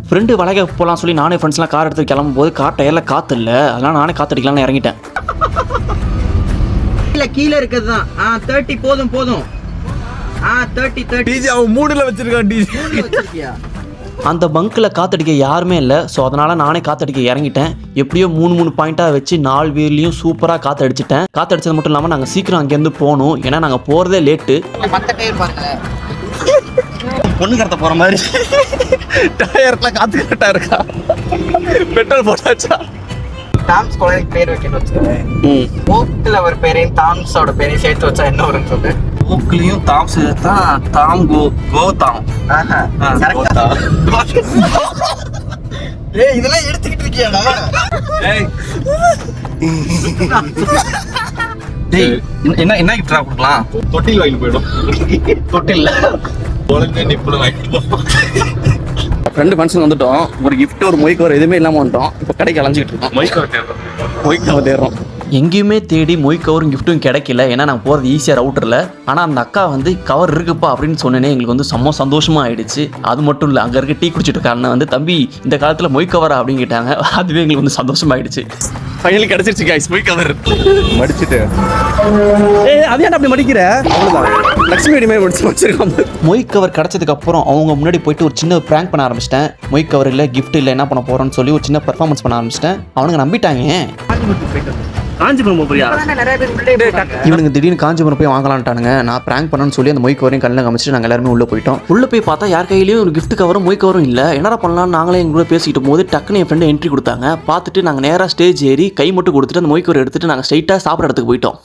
Friend வளைக போகலாம் சொல்லி நானே ஃப்ரெண்ட்ஸ்லாம் கார் எடுத்து கிளம்பும் போது கார் டயரில் காற்று இல்லை, அதனால் நானே காற்றடிக்கலாம்னு இறங்கிட்டேன். இல்லை கீழே இருக்கிறது தான் 30 போதும் 30 டிஜி அவன் 3ல வச்சிருக்கான். டிஜி அந்த பங்க்கில் காற்றடிக்க யாருமே இல்லை. ஸோ அதனால் நானே காற்றடிக்க இறங்கிட்டேன். எப்படியோ 3 பாயிண்ட்டாக வச்சு 4 வீல்லையும் சூப்பராக காற்றடிச்சிட்டேன். காற்றடிச்சது மட்டும் இல்லாமல் நாங்கள் சீக்கிரம் அங்கேருந்து போகணும், ஏன்னா நாங்கள் போகிறதே லேட்டு. பொண்ணு கடத்த போகிற மாதிரி டயர்லாம் காத்து கரெக்டாக இருக்கா? பெட்ரோல் போட்டாச்சா? டாம்ஸ் குழந்தைக்கு பேர் வைக்கணும்னு வச்சுக்கோங்க. ஓக்கில் ஒரு பேரையும் டாம்ஸோட பேரையும் சேர்த்து வச்சா என்ன வரும்னு சொல்லு. ஓக்லையும் தாம் சேர்த்தா தாம் கோ தாம். ஏய் இதெல்லாம் எடுத்துக்கிட்டு இருக்கியாடா? டேய் என்ன கிஃப்டா கொடுக்கலாம்? தொட்டில் வாங்கி போயிடும். தொட்டில்ல உடனே நிப்புல வாங்கிட்டு ஃப்ரெண்டு ஃபங்க்ஷன் வந்துட்டோம். ஒரு கிஃப்ட் ஒரு மொய் கவர் எதுவுமே இல்லாமல் வந்துட்டோம். இப்போ கடைக்கு அலைஞ்சிட்டு இருக்கோம். மொய் கவர் தேடுறோம். எங்கேயுமே தேடி மொய் கவரும் கிஃப்ட்டும் கிடைக்கல, ஏன்னா நாங்கள் போகிறது ஈஸியாக ரவுட்டரில். ஆனால் அந்த அக்கா வந்து கவர் இருக்குப்பா அப்படின்னு சொன்னேனே எங்களுக்கு வந்து செம்ம சந்தோஷமாக ஆயிடுச்சு. அது மட்டும் இல்லை, அங்கே இருக்க டீ குடிச்சிட்டு இருக்காருன்னு வந்து தம்பி இந்த காலத்தில் மொய் கவரா அப்படின்னு கேட்டாங்க. அதுவே எங்களுக்கு வந்து சந்தோஷமாயிடுச்சு. ஃபைனலி கிடச்சிருச்சு கைஸ் மொய் கவர். மடிச்சுட்டு அதே அப்படி மடிக்கிற அவ்வளோதான். லட்சுமி அடிமை முடிச்சு வச்சிருக்கான். மொய் கவர் கிடச்சதுக்கு அப்புறம் அவங்க முன்னாடி போயிட்டு ஒரு சின்ன ப்ராங்க் பண்ண ஆரம்பிச்சிட்டேன். மொய் கவர் இல்லை கிஃப்ட் இல்லை என்ன பண்ண போகிறோன்னு சொல்லி ஒரு சின்ன பெர்ஃபார்மன்ஸ் பண்ண ஆரம்பிச்சிட்டேன். அவனுங்க நம்பிட்டாங்க. காஞ்சிபுரம் போறியா? இவனுங்க திடீர்னு காஞ்சிபுரம் போய் வாங்கலான்ட்டானுங்க. நான் ப்ராங்க் பண்ணணும்னு சொல்லி அந்த மொய் கவரையும் கண்ணில் காமிச்சிட்டு நாங்கள் எல்லாருமே உள்ளே போயிட்டோம். உள்ளே போய் பார்த்தா யார் கையிலையும் ஒரு கிஃப்ட் கவரும் மொய் கவரும் இல்லை. என்னடா பண்ணலாம் நாங்களே எங்க கூட பேசிக்கிட்டு போது டக்குன்னு என் ஃப்ரெண்டு என்ட்ரி கொடுத்தாங்க. பார்த்துட்டு நாங்கள் நேராக ஸ்டேஜ் ஏறி கை மட்டும் கொடுத்துட்டு அந்த மொய் கவர் எடுத்துட்டு நாங்கள் ஸ்ட்ரைட்டாக சாப்பிட்ற இடத்துக்கு போயிட்டோம்.